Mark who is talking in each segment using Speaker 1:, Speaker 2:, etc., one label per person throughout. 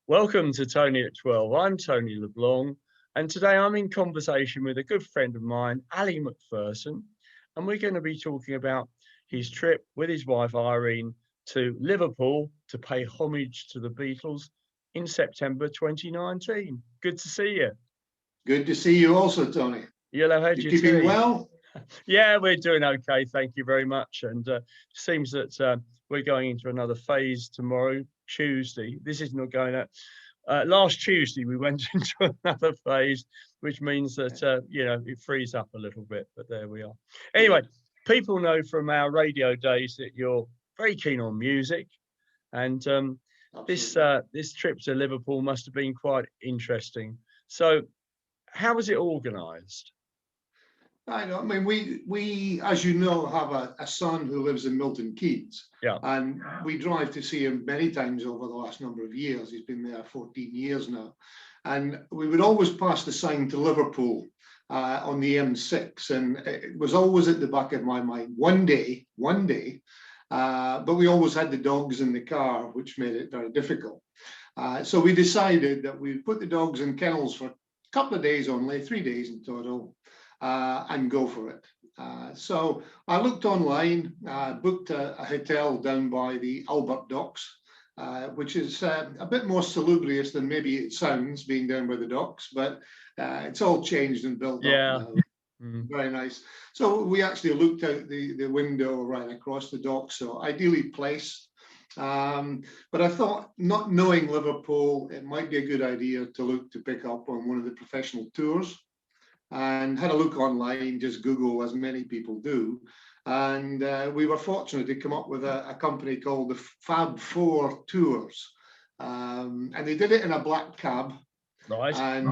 Speaker 1: Welcome to Tony at 12. I'm Tony LeBlanc, and today I'm in conversation with a good friend of mine, Ally McPherson, and we're going to be talking about his trip with his wife Irene to Liverpool to pay homage to the Beatles in September 2019. Good to see you.
Speaker 2: Good to see you also, Tony.
Speaker 1: You'll have had
Speaker 2: You
Speaker 1: your
Speaker 2: keeping
Speaker 1: tea.
Speaker 2: well?
Speaker 1: Yeah, we're doing okay. Thank you very much. And seems that we're going into another phase tomorrow, Tuesday. This is not going out. Last Tuesday, we went into another phase, which means that, it frees up a little bit. But there we are. Anyway, people know from our radio days that you're very keen on music. And this trip to Liverpool must have been quite interesting. So how was it organised?
Speaker 2: I know. I mean, we, as you know, have a son who lives in Milton Keynes.
Speaker 1: Yeah.
Speaker 2: And we drive to see him many times over the last number of years. He's been there 14 years now. And we would always pass the sign to Liverpool on the M6. And it was always at the back of my mind, one day, but we always had the dogs in the car, which made it very difficult. So we decided that we'd put the dogs in kennels for a couple of days only, 3 days in total, and go for it. So I looked online, booked a hotel down by the Albert Docks, which is a bit more salubrious than maybe it sounds being down by the docks, but it's all changed and built up now. Very nice. So we actually looked out the window right across the dock, so ideally placed. But I thought, not knowing Liverpool, it might be a good idea to look to pick up on one of the professional tours. And had a look online, just Google, as many people do. And we were fortunate to come up with a company called the Fab Four tours. And they did it in a black cab.
Speaker 1: Nice.
Speaker 2: And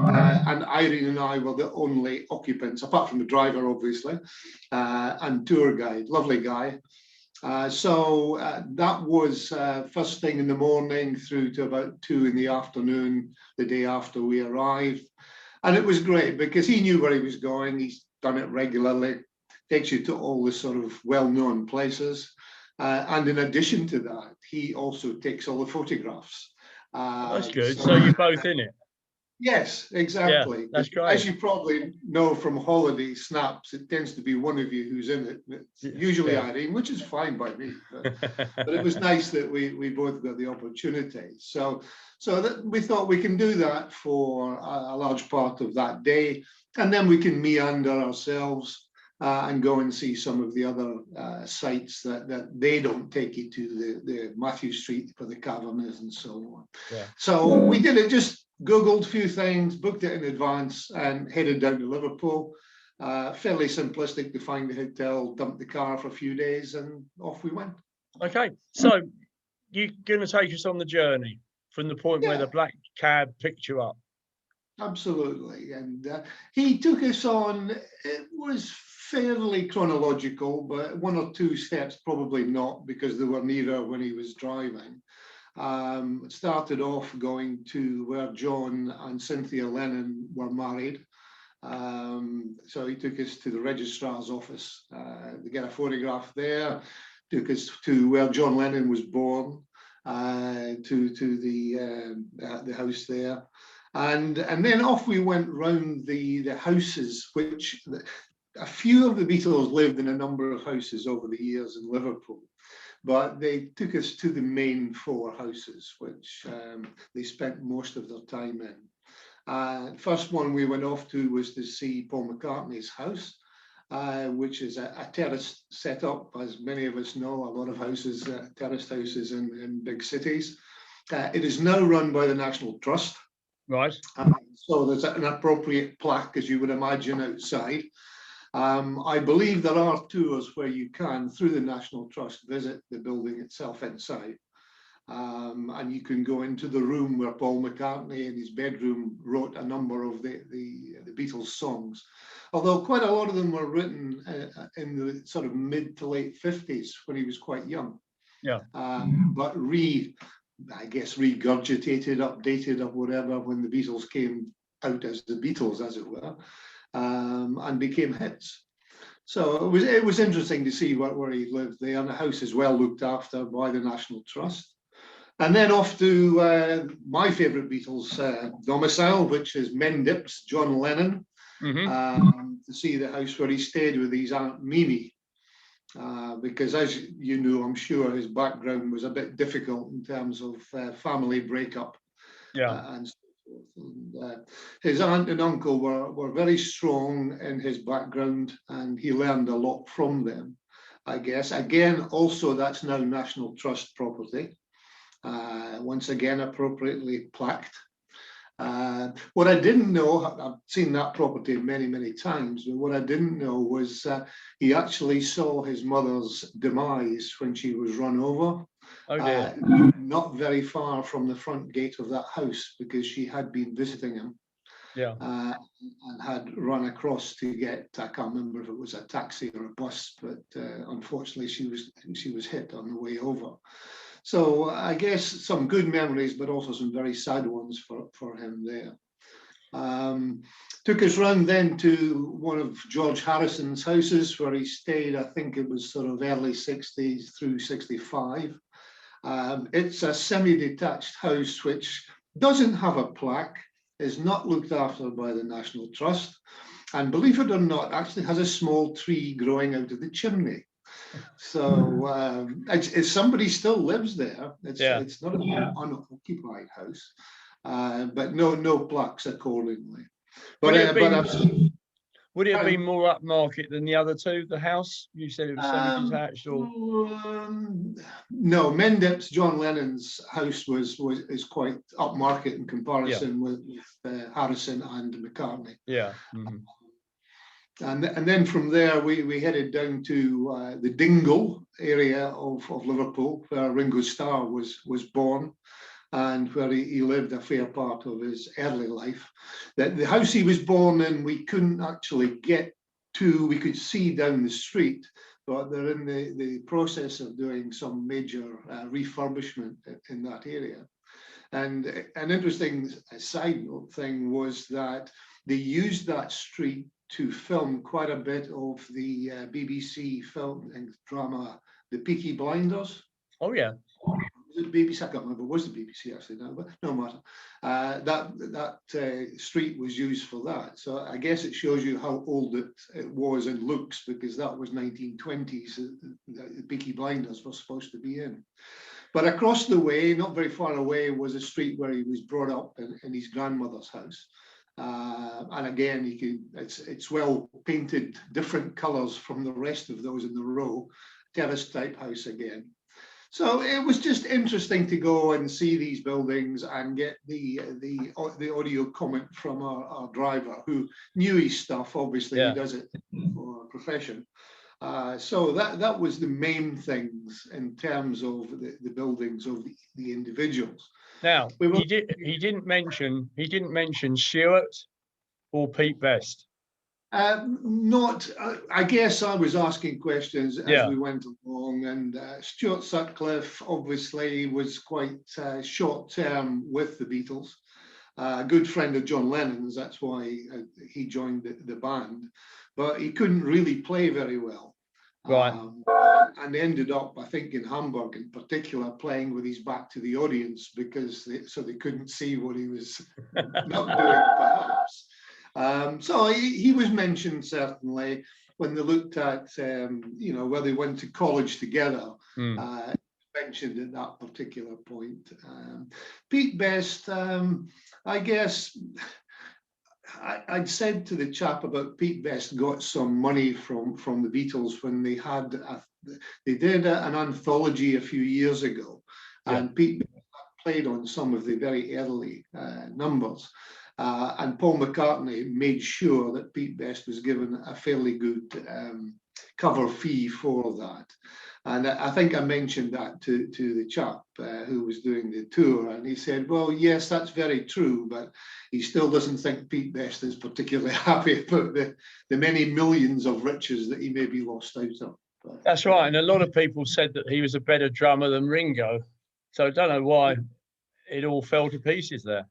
Speaker 2: Irene and I were the only occupants, apart from the driver, obviously, and tour guide, lovely guy. So that was first thing in the morning through to about 2 in the afternoon, the day after we arrived. And it was great because he knew where he was going. He's done it regularly, takes you to all the sort of well-known places. And in addition to that, he also takes all the photographs.
Speaker 1: That's good. So you're both in it?
Speaker 2: Yes, exactly.
Speaker 1: Yeah, that's great.
Speaker 2: As you probably know from holiday snaps, it tends to be one of you who's in it. It's usually Irene, which is fine by me. But it was nice that we both got the opportunity. So that we thought we can do that for a large part of that day, and then we can meander ourselves and go and see some of the other sites that they don't take you to, the Matthew Street for the Caverners and so on.
Speaker 1: Yeah.
Speaker 2: So we did it, just Googled a few things, booked it in advance, and headed down to Liverpool. Fairly simplistic to find the hotel, dumped the car for a few days, and off we went.
Speaker 1: Okay, so you're going to take us on the journey from the point where the black cab picked you up.
Speaker 2: Absolutely, and he took us on. It was fairly chronological, but 1 or 2 steps probably not, because they were nearer when he was driving. It started off going to where John and Cynthia Lennon were married. So he took us to the registrar's office to get a photograph there, took us to where John Lennon was born, to the house there. And then off we went round the houses, which a few of the Beatles lived in a number of houses over the years in Liverpool. But they took us to the main 4 houses, which they spent most of their time in. First one we went off to was to see Paul McCartney's house, which is a terrace setup, as many of us know. A lot of houses, terraced houses in big cities. It is now run by the National Trust.
Speaker 1: Right.
Speaker 2: So there's an appropriate plaque, as you would imagine, outside. I believe there are tours where you can, through the National Trust, visit the building itself inside. And you can go into the room where Paul McCartney, in his bedroom, wrote a number of the Beatles songs. Although quite a lot of them were written in the sort of mid to late 50s, when he was quite young.
Speaker 1: Yeah.
Speaker 2: But regurgitated, updated, or whatever, when the Beatles came out as the Beatles, as it were. And became hits. So it was interesting to see where he lived there, and the house is well looked after by the National Trust. And then off to my favourite Beatles domicile, which is Mendip's, John Lennon, to see the house where he stayed with his Aunt Mimi. Because as you know, I'm sure his background was a bit difficult in terms of family breakup. And so forth. And, his aunt and uncle were very strong in his background, and he learned a lot from them, I guess. Again, also that's now National Trust property. Once again, appropriately plaqued. What I didn't know, I've seen that property many, many times, but what I didn't know was he actually saw his mother's demise when she was run over.
Speaker 1: Oh dear.
Speaker 2: Not very far from the front gate of that house, because she had been visiting him. And had run across to get, I can't remember if it was a taxi or a bus, but unfortunately she was hit on the way over. So I guess some good memories, but also some very sad ones for him there. Took us round then to one of George Harrison's houses where he stayed, I think it was sort of early 60s through 65. It's a semi-detached house which doesn't have a plaque, is not looked after by the National Trust, and believe it or not, actually has a small tree growing out of the chimney. So it's somebody still lives there. It's not an unoccupied house, but no plaques accordingly. But
Speaker 1: would it have been more upmarket than the other two? The house, you said it was semi-detached, or
Speaker 2: no? Mendip's, John Lennon's house is quite upmarket in comparison with Harrison and McCartney. And then from there we headed down to the Dingle area of Liverpool, where Ringo Starr was born, and where he lived a fair part of his early life. The house he was born in, we couldn't actually get to. We could see down the street, but they're in the process of doing some major refurbishment in that area. And an interesting side note thing was that they used that street to film quite a bit of the BBC film and drama, The Peaky Blinders.
Speaker 1: Oh yeah.
Speaker 2: Was it BBC? I can't remember. It was the BBC actually now, but no matter. That street was used for that. So I guess it shows you how old it was and looks, because that was 1920s. The Peaky Blinders were supposed to be in. But across the way, not very far away, was a street where he was brought up in his grandmother's house. And again, it's well painted, different colours from the rest of those in the row, terrace type house again. So it was just interesting to go and see these buildings and get the audio comment from our driver, who knew his stuff. Obviously, he does it for a profession. So that was the main things in terms of the buildings of the individuals.
Speaker 1: Now he didn't mention Stuart or Pete Best.
Speaker 2: I guess I was asking questions as we went along, and Stuart Sutcliffe obviously was quite short term with the Beatles. A good friend of John Lennon's, that's why he joined the band, but he couldn't really play very well.
Speaker 1: Right.
Speaker 2: And ended up, I think, in Hamburg in particular, playing with his back to the audience, because they couldn't see what he was not doing, perhaps. So he was mentioned certainly when they looked at where they went to college together. Mentioned at that particular point. Pete Best, I guess. I'd said to the chap about Pete Best got some money from the Beatles when they did an anthology a few years ago, and Pete played on some of the very early numbers, and Paul McCartney made sure that Pete Best was given a fairly good cover fee for that. And I think I mentioned that to the chap who was doing the tour, and he said, well, yes, that's very true, but he still doesn't think Pete Best is particularly happy about the many millions of riches that he maybe lost out of. But,
Speaker 1: that's right, and a lot of people said that he was a better drummer than Ringo, so I don't know why it all fell to pieces there.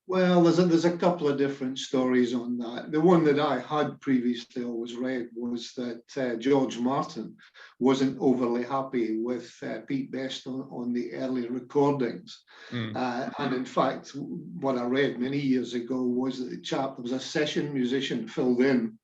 Speaker 2: Well, there's a couple of different stories on that. The one that I had previously always read was that George Martin wasn't overly happy with Pete Best on the early recordings. And in fact, what I read many years ago was that there was a session musician filled in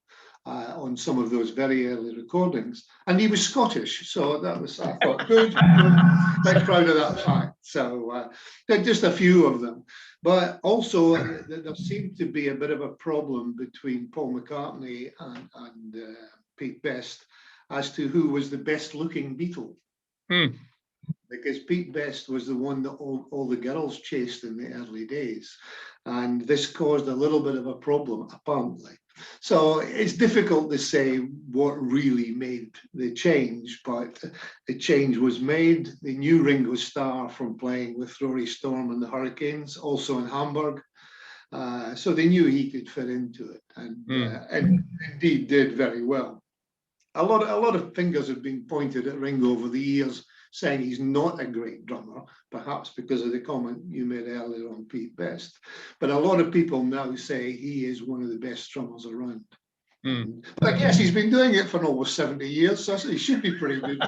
Speaker 2: on some of those very early recordings, and he was Scottish, so that was, I thought, good, quite proud of that fact. So just a few of them, but also there seemed to be a bit of a problem between Paul McCartney and Pete Best as to who was the best looking Beatle. Because Pete Best was the one that all the girls chased in the early days, and this caused a little bit of a problem, apparently. So it's difficult to say what really made the change, but the change was made. They knew Ringo Starr from playing with Rory Storm and the Hurricanes, also in Hamburg. So they knew he could fit into it, and indeed did very well. A lot of fingers have been pointed at Ringo over the years, saying he's not a great drummer, perhaps because of the comment you made earlier on Pete Best. But a lot of people now say he is one of the best drummers around. But I guess he's been doing it for almost 70 years, so he should be pretty good.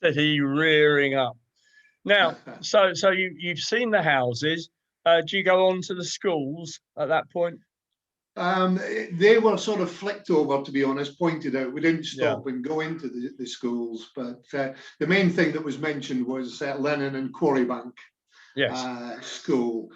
Speaker 1: Said he rearing up. Now, so you've seen the houses. Do you go on to the schools at that point?
Speaker 2: They were sort of flicked over, to be honest, pointed out. We didn't stop and go into the schools, but the main thing that was mentioned was Lennon and Quarrybank School,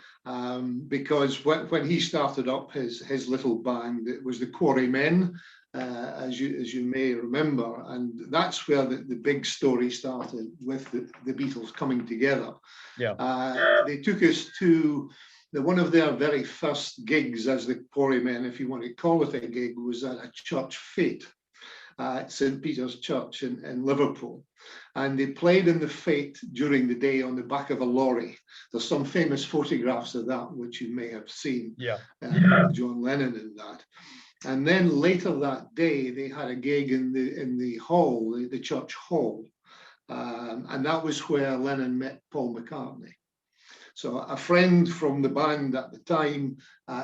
Speaker 2: because when he started up his little band, it was the Quarrymen, as you may remember, and that's where the big story started with the Beatles coming together. They took us to one of their very first gigs as the Quarrymen, if you want to call it a gig, was at a church fete at St. Peter's Church in Liverpool. And they played in the fete during the day on the back of a lorry. There's some famous photographs of that, which you may have seen, John Lennon in that. And then later that day, they had a gig in the hall, the church hall. And that was where Lennon met Paul McCartney. So a friend from the band at the time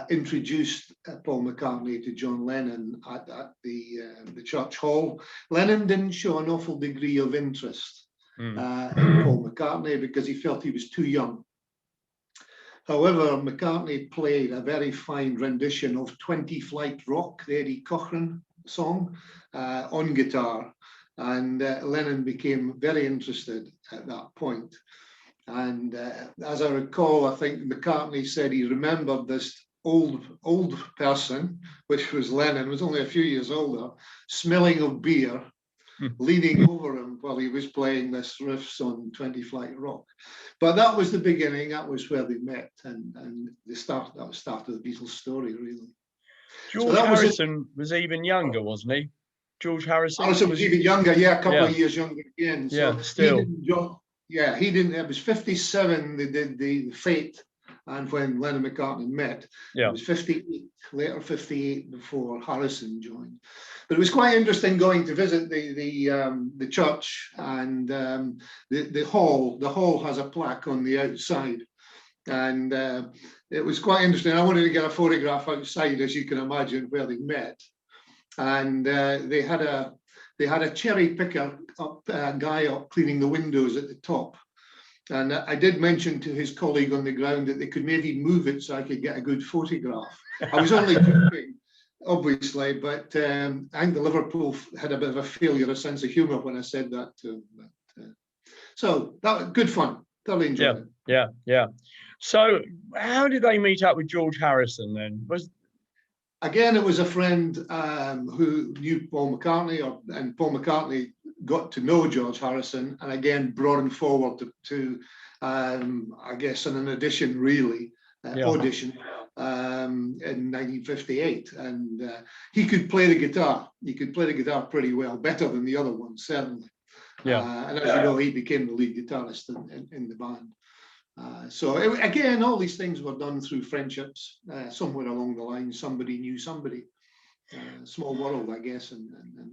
Speaker 2: introduced Paul McCartney to John Lennon at the church hall. Lennon didn't show an awful degree of interest in Paul McCartney because he felt he was too young. However, McCartney played a very fine rendition of 20 Flight Rock, the Eddie Cochran song, on guitar. And Lennon became very interested at that point. And as I recall, I think McCartney said he remembered this old person, which was Lennon, was only a few years older, smelling of beer, leaning over him while he was playing this riffs on 20 Flight Rock. But that was the beginning. That was where they met, and that was the start of the Beatles story, really.
Speaker 1: George Harrison was even younger, wasn't he? George Harrison?
Speaker 2: Harrison was even younger, a couple of years younger again. So
Speaker 1: still.
Speaker 2: He didn't. It was 57. They did the fate, and when Lennon and McCartney met, it was 58. Later 58 before Harrison joined. But it was quite interesting going to visit the church and the hall. The hall has a plaque on the outside, and it was quite interesting. I wanted to get a photograph outside, as you can imagine, where they met, and they had a cherry picker guy up cleaning the windows at the top. And I did mention to his colleague on the ground that they could maybe move it so I could get a good photograph. I was only joking, obviously, but I think the Liverpool had a bit of a failure of sense of humour when I said that to him. But, so that was good fun. Thoroughly enjoyed it.
Speaker 1: Yeah. So how did they meet up with George Harrison then?
Speaker 2: Again, it was a friend who knew Paul McCartney, and Paul McCartney got to know George Harrison, and again brought him forward to I guess, an audition, really, audition in 1958. And he could play the guitar. He could play the guitar pretty well, better than the other ones, certainly. And as you know, he became the lead guitarist in the band. So again, all these things were done through friendships. Somewhere along the line, somebody knew somebody. Small world, I guess, in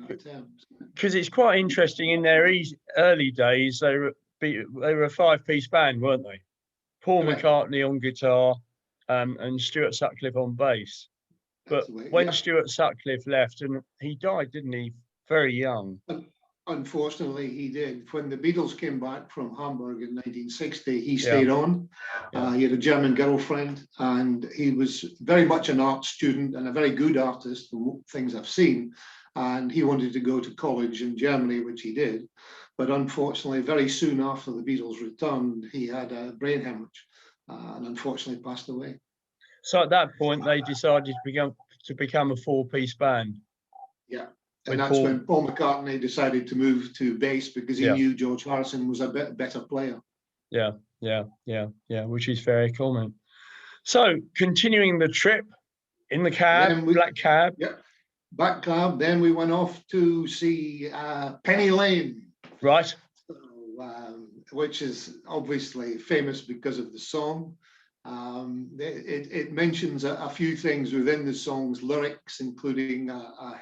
Speaker 2: that terms.
Speaker 1: Because it's quite interesting. In their early days, they were a five-piece band, weren't they? Paul
Speaker 2: Correct.
Speaker 1: McCartney on guitar, and Stuart Sutcliffe on bass.
Speaker 2: That's
Speaker 1: But
Speaker 2: the way,
Speaker 1: when
Speaker 2: yeah.
Speaker 1: Stuart Sutcliffe left, and he died, didn't he? Very young.
Speaker 2: Unfortunately, he did. When the Beatles came back from Hamburg in 1960, he
Speaker 1: Yeah.
Speaker 2: stayed on.
Speaker 1: Yeah.
Speaker 2: He had a German girlfriend, and he was very much an art student and a very good artist from things I've seen. And he wanted to go to college in Germany, which he did. But unfortunately, very soon after the Beatles returned, he had a brain hemorrhage and unfortunately passed away.
Speaker 1: So at that point, they decided to become a four-piece band.
Speaker 2: Yeah.
Speaker 1: With
Speaker 2: And that's
Speaker 1: Paul.
Speaker 2: when Paul McCartney decided to move to bass because he
Speaker 1: Yeah.
Speaker 2: knew George Harrison was a better player.
Speaker 1: Yeah, which is very common. So continuing the trip in the cab, black cab.
Speaker 2: Yeah, black cab. Then we went off to see Penny Lane.
Speaker 1: Right.
Speaker 2: So, which is obviously famous because of the song. It mentions a few things within the song's lyrics, including a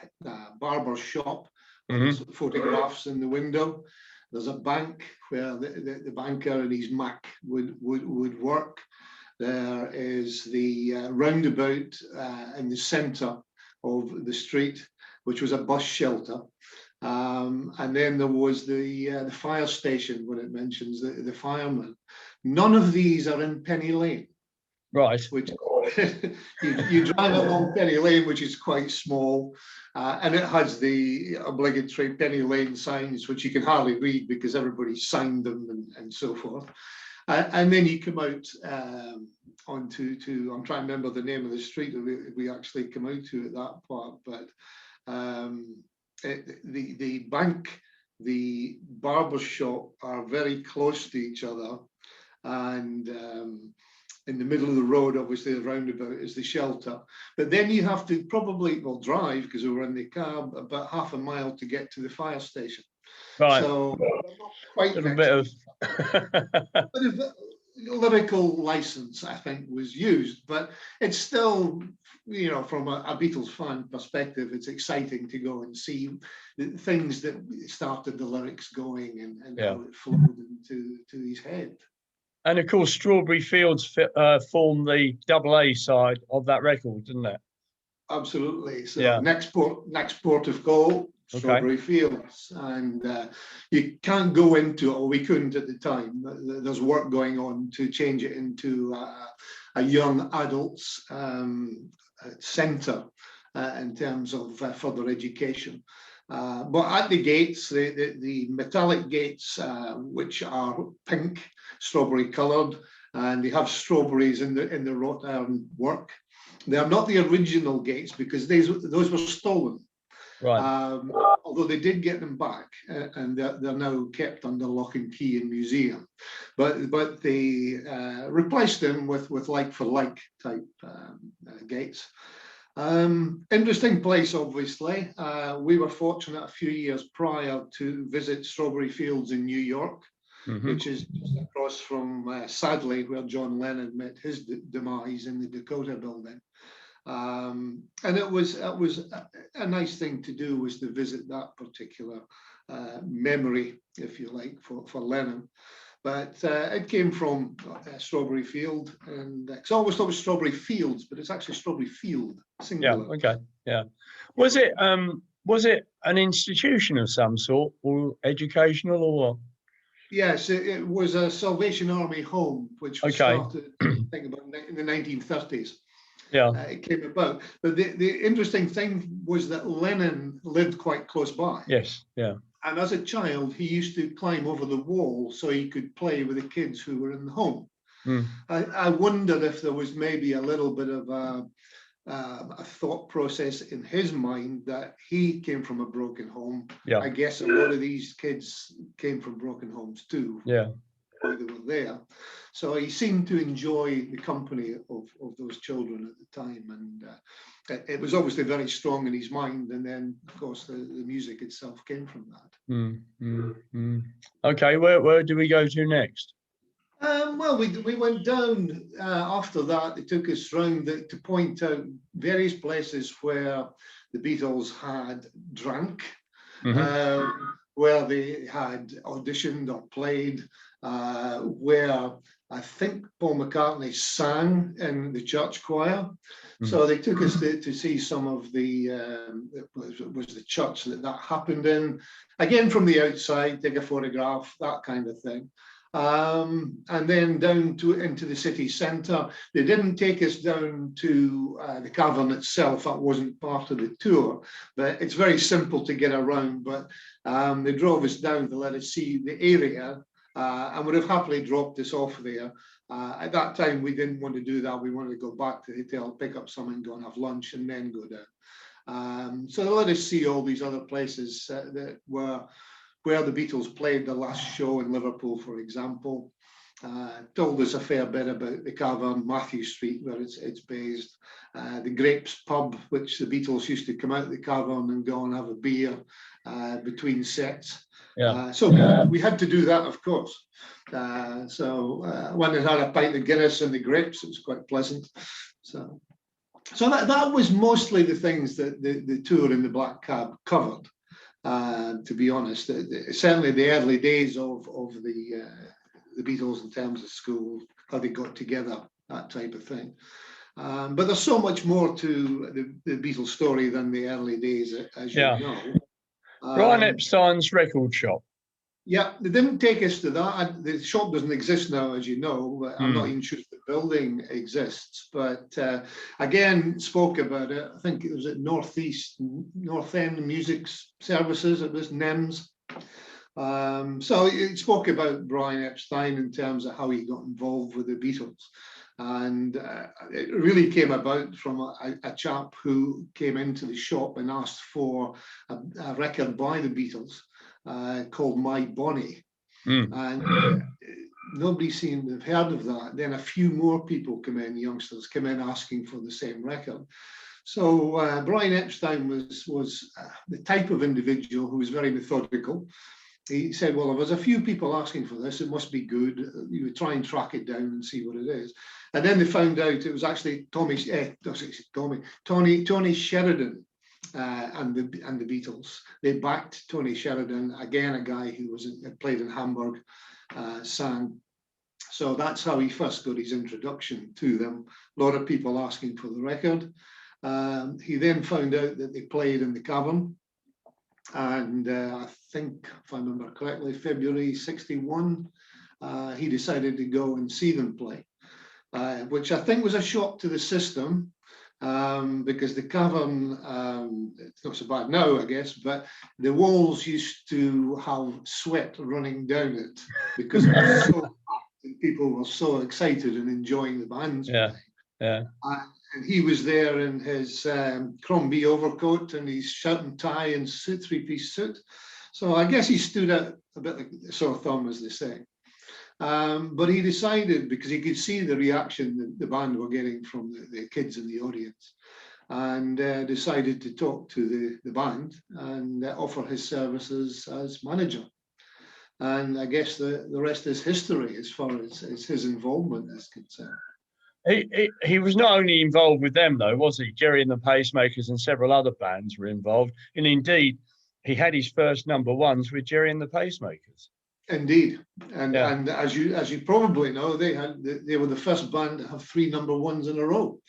Speaker 2: barber shop, with photographs in the window. There's a bank where the banker and his Mac would work. There is the roundabout in the centre of the street, which was a bus shelter. And then there was the fire station, when it mentions the firemen. None of these are in Penny Lane.
Speaker 1: Right.
Speaker 2: Which you drive along Penny Lane, which is quite small, and it has the obligatory Penny Lane signs, which you can hardly read because everybody signed them and so forth. And then you come out onto I'm trying to remember the name of the street we actually come out to at that part, but the bank, the barber shop are very close to each other, and in the middle of the road, obviously the roundabout is the shelter. But then you have to probably, drive, because we were in the cab, about half a mile to get to the fire station.
Speaker 1: Right.
Speaker 2: So quite
Speaker 1: a bit of
Speaker 2: lyrical license, I think, was used, but it's still, from a Beatles fan perspective, it's exciting to go and see the things that started the lyrics going and how it flowed into his head.
Speaker 1: And of course, Strawberry Fields formed the AA side of that record, didn't it?
Speaker 2: Absolutely. So next port of call, Strawberry Fields, and you can't go into it, or we couldn't at the time. There's work going on to change it into a young adults centre in terms of further education. But at the gates, the metallic gates, which are pink, strawberry coloured, and they have strawberries in the wrought iron work. They are not the original gates because those were stolen.
Speaker 1: Right.
Speaker 2: Although they did get them back, and they're now kept under lock and key in museum. But they replaced them with like for like type gates. Interesting place, obviously. We were fortunate a few years prior to visit Strawberry Fields in New York, which is just across from, sadly, where John Lennon met his demise in the Dakota building. And it was a nice thing to do, was to visit that particular memory, if you like, for Lennon. But it came from Strawberry Field, and I always thought it was Strawberry Fields, but it's actually Strawberry Field, singular.
Speaker 1: Yeah. Okay. Yeah. Was it an institution of some sort, or educational, or what?
Speaker 2: Yes, it was a Salvation Army home, which was started, I think, about in the 1930s.
Speaker 1: Yeah.
Speaker 2: It came about. But the interesting thing was that Lennon lived quite close by.
Speaker 1: Yes. Yeah.
Speaker 2: And as a child, he used to climb over the wall so he could play with the kids who were in the home. I wondered if there was maybe a little bit of a thought process in his mind that he came from a broken home.
Speaker 1: Yeah.
Speaker 2: I guess a lot of these kids came from broken homes too.
Speaker 1: Yeah.
Speaker 2: While they were there. So he seemed to enjoy the company of those children at the time. And it was obviously very strong in his mind. And then, of course, the music itself came from that.
Speaker 1: Okay, where do we go to next?
Speaker 2: Well, we went down after that. They took us round to point out various places where the Beatles had drank. where they had auditioned or played, where I think Paul McCartney sang in the church choir. So they took us to see some of the, was the church that happened in. Again, from the outside, take a photograph, that kind of thing. And then down into the city centre. They didn't take us down to the cavern itself. That wasn't part of the tour, but it's very simple to get around. But they drove us down to let us see the area, and would have happily dropped us off there. At that time, we didn't want to do that. We wanted to go back to the hotel, pick up something, go and have lunch, and then go down. So they let us see all these other places that were where the Beatles played the last show in Liverpool, for example. Told us a fair bit about the cavern, Matthew Street, where it's based, the Grapes pub, which the Beatles used to come out of the cavern and go and have a beer between sets. So we had to do that, of course. So when they had a pint of Guinness and the Grapes, it was quite pleasant. So that was mostly the things that the tour in the Black Cab covered. To be honest, certainly the early days of the Beatles in terms of school, how they got together, that type of thing. But there's so much more to the Beatles story than the early days, as you know.
Speaker 1: Brian Epstein's record shop.
Speaker 2: Yeah, they didn't take us to that. The shop doesn't exist now, as you know. But I'm not even sure if the building exists. But again, spoke about it. I think it was at North End Music Services. It was NEMS. So it spoke about Brian Epstein in terms of how he got involved with the Beatles. And it really came about from a chap who came into the shop and asked for a record by the Beatles. Called My Bonnie, and nobody seemed to have heard of that. Then a few more people come in, youngsters come in asking for the same record. So Brian Epstein was the type of individual who was very methodical. He said, well, if there's a few people asking for this, it must be good. You would try and track it down and see what it is. And then they found out it was actually Tony Sheridan. And the Beatles. They backed Tony Sheridan, again a guy who played in Hamburg, sang. So that's how he first got his introduction to them. A lot of people asking for the record. He then found out that they played in the cavern, and I think, if I remember correctly, February '61, he decided to go and see them play, which I think was a shock to the system. Because the cavern, it's not so bad now, I guess, but the walls used to have sweat running down it because it was so hot and people were so excited and enjoying the bands playing. And he was there in his Crombie overcoat and his shirt and tie and suit, three-piece suit. So I guess he stood out a bit like a sore thumb, as they say. But he decided, because he could see the reaction that the band were getting from the kids in the audience, and decided to talk to the band and offer his services as manager. And I guess the rest is history as far as his involvement is concerned.
Speaker 1: He was not only involved with them, though, was he? Gerry and the Pacemakers and several other bands were involved. And indeed, he had his first #1s with Gerry and the Pacemakers.
Speaker 2: Indeed, and as you probably know, they were the first band to have 3 #1s in a row.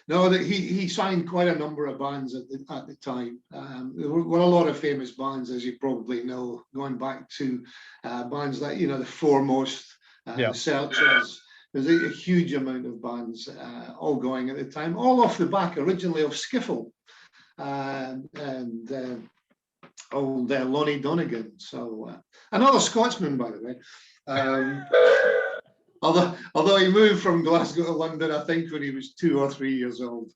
Speaker 2: No, that he signed quite a number of bands at the time. There were a lot of famous bands, as you probably know, going back to bands like the Foremost, the Searchers. There's a huge amount of bands all going at the time, all off the back originally of Skiffle and old Lonnie Donegan. So another Scotsman, by the way. Although he moved from Glasgow to London, I think, when he was 2 or 3 years old.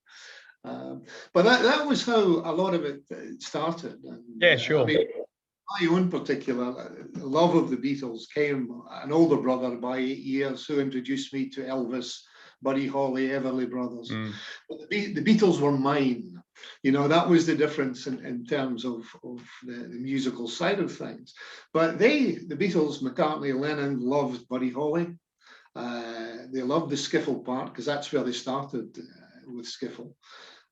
Speaker 2: But that was how a lot of it started. And,
Speaker 1: sure.
Speaker 2: I mean, my own particular love of the Beatles came an older brother by 8 years who introduced me to Elvis, Buddy Holly, Everly Brothers. But the Beatles were mine. That was the difference in terms of the musical side of things. But the Beatles, McCartney, Lennon, loved Buddy Holly. They loved the skiffle part because that's where they started with skiffle.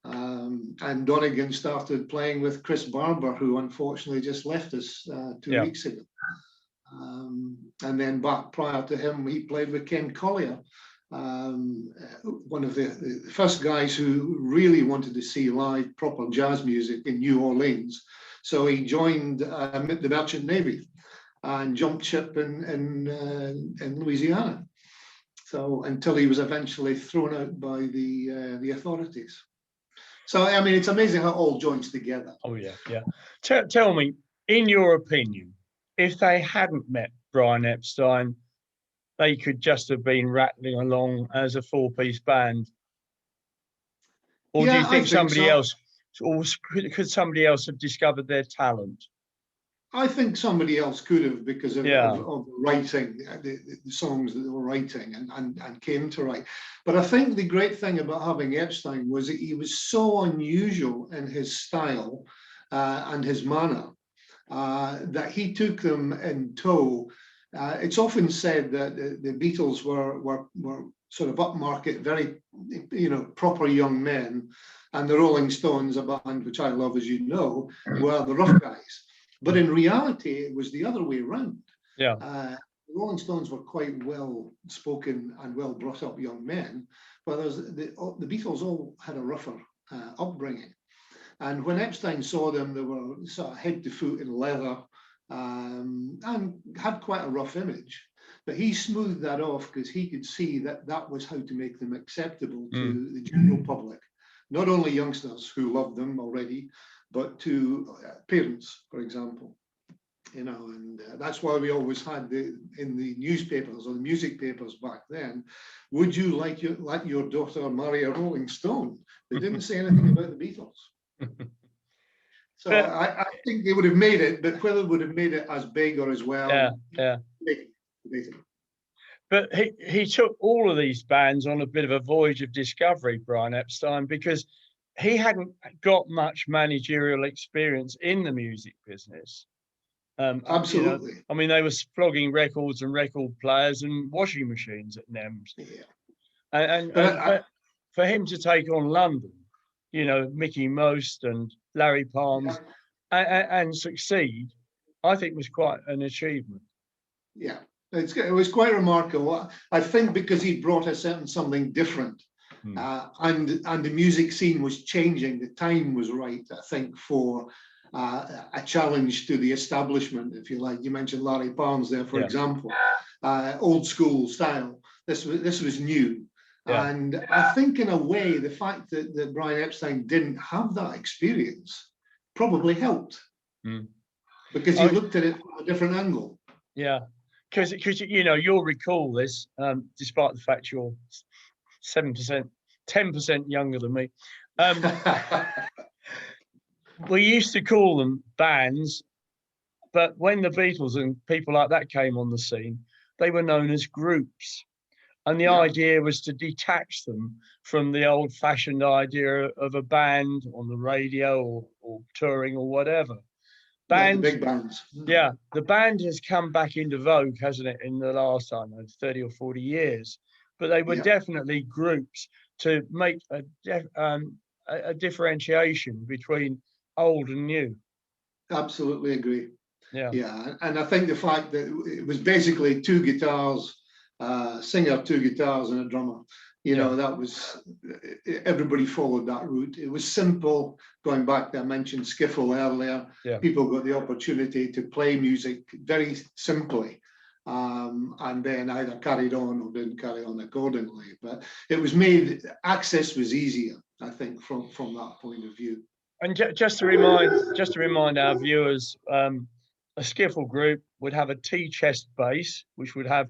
Speaker 2: And Donegan started playing with Chris Barber, who unfortunately just left us 2 weeks ago. And then back prior to him, he played with Ken Collier, one of the first guys who really wanted to see live proper jazz music in New Orleans. So he joined the Merchant Navy and jumped ship in Louisiana. So until he was eventually thrown out by the authorities. So I mean, it's amazing how it all joins together.
Speaker 1: Oh yeah, yeah. Tell me, in your opinion, if they hadn't met Brian Epstein, they could just have been rattling along as a four-piece band, or do you think somebody else, or could somebody else have discovered their talent?
Speaker 2: I think somebody else could have, because of writing, the songs that they were writing and came to write. But I think the great thing about having Epstein was that he was so unusual in his style and his manner that he took them in tow. It's often said that the Beatles were sort of upmarket, very, proper young men, and the Rolling Stones, a band which I love, as you know, were the rough guys. But in reality, it was the other way around.
Speaker 1: Yeah.
Speaker 2: The Rolling Stones were quite well-spoken and well-brought-up young men, but the Beatles all had a rougher upbringing. And when Epstein saw them, they were sort of head to foot in leather and had quite a rough image. But he smoothed that off because he could see that that was how to make them acceptable to the general public. Not only youngsters who loved them already, but to parents, for example, and that's why we always had in the newspapers or the music papers back then, would you let your daughter marry a Rolling Stone? They didn't say anything about the Beatles. So I think they would have made it, but whether they would have made it as big or as well, debatable.
Speaker 1: But he took all of these bands on a bit of a voyage of discovery, Brian Epstein, because he hadn't got much managerial experience in the music business.
Speaker 2: Absolutely.
Speaker 1: I mean, they were flogging records and record players and washing machines at NEMS.
Speaker 2: Yeah.
Speaker 1: And for him to take on London, Mickey Most and Larry Palms, and succeed, I think was quite an achievement.
Speaker 2: Yeah, it was quite remarkable. I think because he brought us something different. And the music scene was changing. The time was right, I think, for a challenge to the establishment, if you like. You mentioned Larry Palms there, for example, old school style. This was new. Yeah. And I think in a way, the fact that Brian Epstein didn't have that experience probably helped because he looked at it from a different angle.
Speaker 1: Yeah, because you'll recall this, despite the fact you're 7%, 10% younger than me. We used to call them bands, but when the Beatles and people like that came on the scene, they were known as groups. And the idea was to detach them from the old-fashioned idea of a band on the radio or touring or whatever. Bands,
Speaker 2: the big bands.
Speaker 1: Yeah, the band has come back into vogue, hasn't it, in the last, 30 or 40 years. But they were definitely groups to make a differentiation between old and new.
Speaker 2: Absolutely agree.
Speaker 1: Yeah,
Speaker 2: and I think the fact that it was basically two guitars, singer, two guitars, and a drummer. That was, everybody followed that route. It was simple. Going back to, I mentioned skiffle earlier. People got the opportunity to play music very simply. And then either carried on or didn't carry on accordingly. But it was access was easier, I think, from that point of view.
Speaker 1: And just to remind our viewers, a skiffle group would have a T chest bass, which would have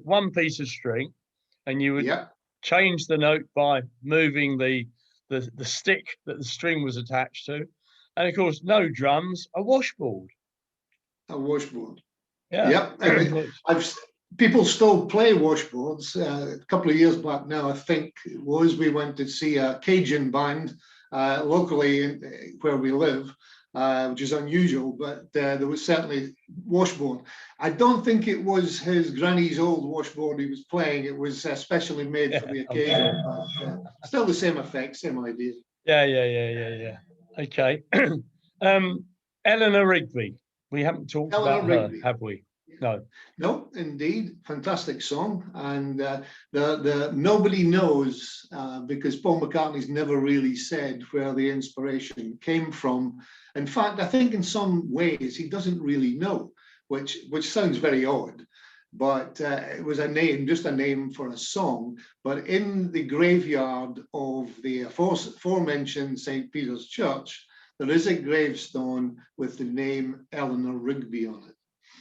Speaker 1: one piece of string, and you would change the note by moving the stick that the string was attached to, and of course, no drums, a washboard.
Speaker 2: A washboard.
Speaker 1: Yeah.
Speaker 2: People still play washboards. A couple of years back now, I think it was, we went to see a Cajun band locally where we live, which is unusual, but there was certainly washboard. I don't think it was his granny's old washboard he was playing. It was specially made for the occasion. But, still the same effect, same idea.
Speaker 1: Yeah. Okay. Eleanor Rigby. We haven't talked
Speaker 2: Eleanor
Speaker 1: about her,
Speaker 2: Rigby.
Speaker 1: have we? No.
Speaker 2: No, indeed, fantastic song, and the nobody knows because Paul McCartney's never really said where the inspiration came from. In fact, I think in some ways he doesn't really know, which sounds very odd. But it was a name, just a name for a song. But in the graveyard of the aforementioned St. Peter's Church, there is a gravestone with the name Eleanor Rigby on it.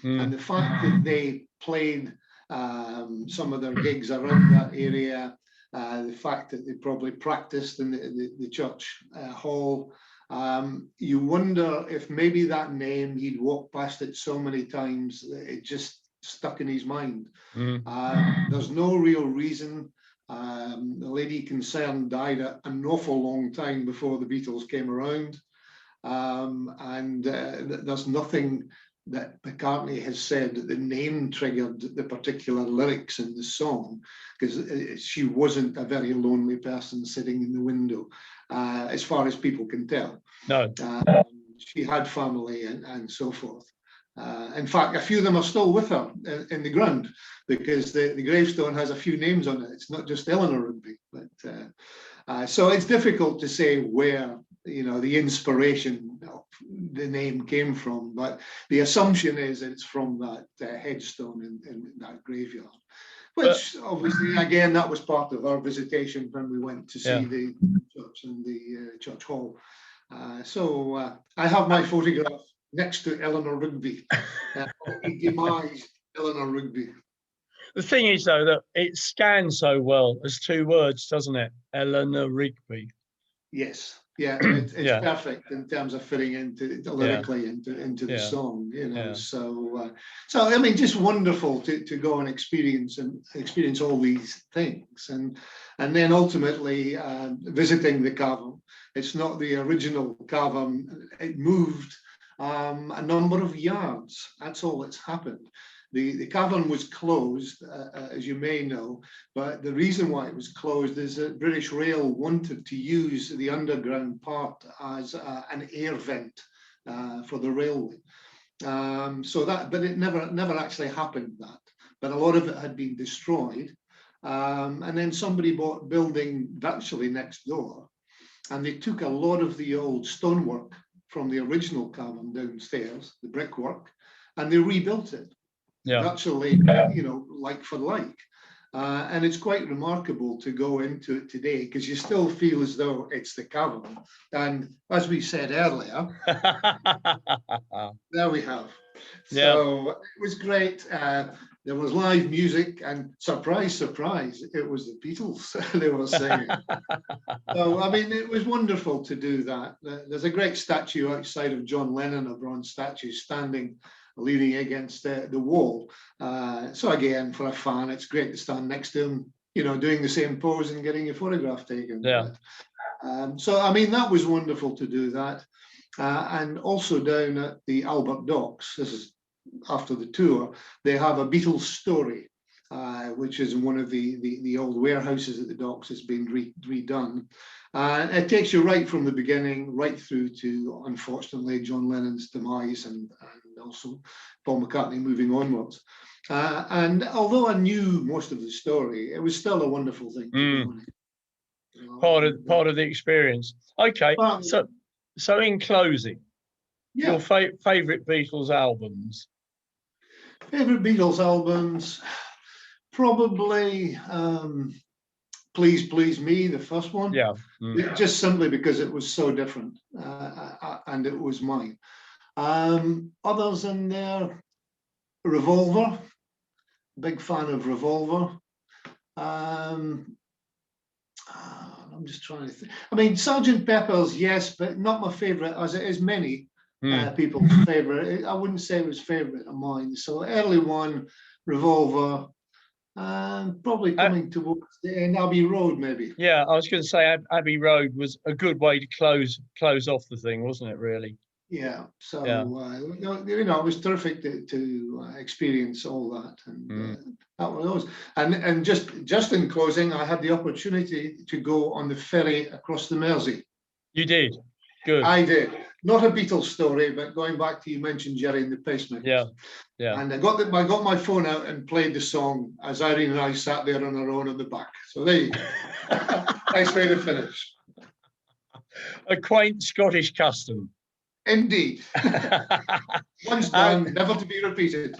Speaker 2: And the fact that they played some of their gigs around that area, the fact that they probably practiced in the church hall, you wonder if maybe that name, he'd walked past it so many times that it just stuck in his mind. There's no real reason. The lady concerned died an awful long time before the Beatles came around. And there's nothing that McCartney has said that the name triggered the particular lyrics in the song, because she wasn't a very lonely person sitting in the window, as far as people can tell.
Speaker 1: No.
Speaker 2: She had family and so forth. In fact, a few of them are still with her in the ground, because the gravestone has a few names on it. It's not just Eleanor Rigby, but so it's difficult to say where the inspiration of the name came from, but the assumption is it's from that headstone in that graveyard, which obviously, again, that was part of our visitation when we went to see the church and the church hall. So I have my photograph next to Eleanor Rigby. He demised Eleanor Rigby.
Speaker 1: The thing is, though, that it scans so well as two words, doesn't it? Eleanor Rigby.
Speaker 2: Yes. Yeah, it's perfect in terms of fitting into lyrically into the song, So I mean, just wonderful to go and experience all these things, and then ultimately visiting the cavern. It's not the original cavern; it moved a number of yards. That's all that's happened. The cavern was closed, as you may know, but the reason why it was closed is that British Rail wanted to use the underground part as an air vent for the railway. But it never actually happened, that. But a lot of it had been destroyed. And then somebody bought a building virtually next door, and they took a lot of the old stonework from the original cavern downstairs, the brickwork, and they rebuilt it. Virtually, like for like. And it's quite remarkable to go into it today, because you still feel as though it's the cavern. And as we said earlier, there we have. So it was great. There was live music, and surprise, surprise, it was the Beatles they were singing. So, I mean, it was wonderful to do that. There's a great statue outside of John Lennon, a bronze statue standing leaning against the wall. So again, for a fan, it's great to stand next to him, doing the same pose and getting your photograph taken. So, I mean, that was wonderful to do that. And also down at the Albert Docks, this is after the tour, they have a Beatles story, which is in one of the old warehouses at the docks. It's been redone. It takes you right from the beginning, right through to, unfortunately, John Lennon's demise and also Paul McCartney moving onwards. And although I knew most of the story, it was still a wonderful thing to go.
Speaker 1: Part of the experience. Okay, so in closing, your favourite Beatles albums?
Speaker 2: Favourite Beatles albums, probably Please Please Me, the first one. Just simply because it was so different and it was mine. Others in there, Revolver, big fan of Revolver. I'm just trying to think. I mean, Sgt. Pepper's, yes, but not my favourite, as it is many people's favourite. I wouldn't say it was favourite of mine. So early one, Revolver, probably coming towards the end, Abbey Road, maybe.
Speaker 1: Yeah, I was going to say Abbey Road was a good way to close off the thing, wasn't it? Really.
Speaker 2: Yeah. So it was terrific to experience all that, and that was those. And just in closing, I had the opportunity to go on the ferry across the Mersey.
Speaker 1: You did. Good.
Speaker 2: I did. Not a Beatles story, but going back to, you mentioned Jerry and the Pacemakers.
Speaker 1: Yeah. Yeah.
Speaker 2: And I got my phone out and played the song as Irene and I sat there on our own at the back. So there you go. Nice way to finish.
Speaker 1: A quaint Scottish custom.
Speaker 2: Indeed. Once done, never to be repeated.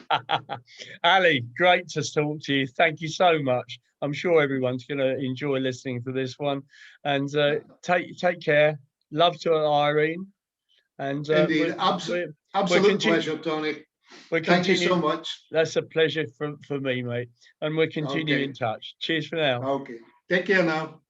Speaker 1: Ali, great to talk to you. Thank you so much. I'm sure everyone's going to enjoy listening to this one. And take care. Love to Irene. And
Speaker 2: Indeed, absolute pleasure, Tony. Thank you so much.
Speaker 1: That's a pleasure for me, mate. And we'll continue in touch. Cheers for now.
Speaker 2: Okay. Take care now.